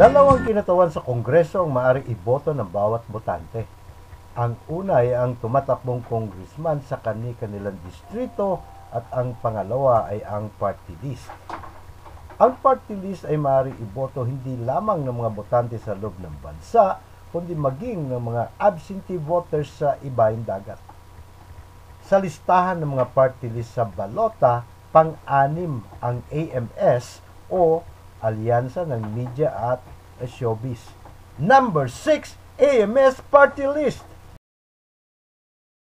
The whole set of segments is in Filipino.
Dalawang kinatawan sa Kongreso ang maaaring iboto ng bawat botante. Ang una ay ang tumatakbong congressman sa kani-kanilang distrito at ang pangalawa ay ang party list. Ang party list ay maaaring iboto hindi lamang ng mga botante sa loob ng bansa, kundi maging ng mga absentee voters sa ibaing dagat. Sa listahan ng mga party list sa balota, pang-anim ang AMS o Alyansa ng Media at Showbiz. Number 6, AMS Party List.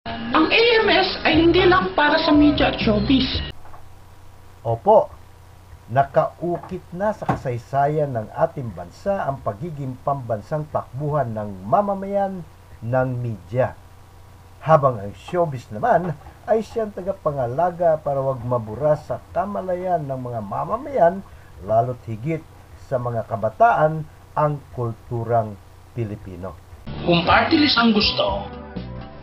Ang AMS ay hindi lang para sa media at showbiz. Opo, nakaukit na sa kasaysayan ng ating bansa ang pagiging pambansang takbuhan ng mamamayan ng media. Habang ang showbiz naman ay siyang tagapangalaga para wag mabura sa kamalayan ng mga mamamayan, lalo't higit sa mga kabataan ang kulturang Pilipino. Kung party list ang gusto,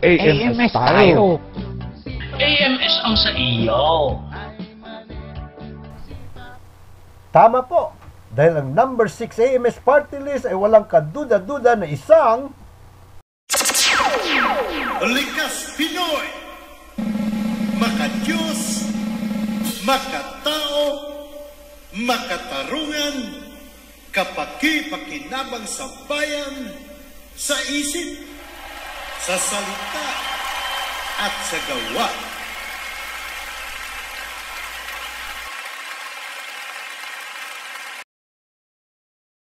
AMS tayo. AMS ang sa iyo. Tama po, dahil ang number 6 AMS Party List ay walang kaduda-duda na isang Likas Pinoy, makadiyos, makatao, makatarungan, kapaki-pakinabang sa bayan, sa isip, sa salita, at sa gawa.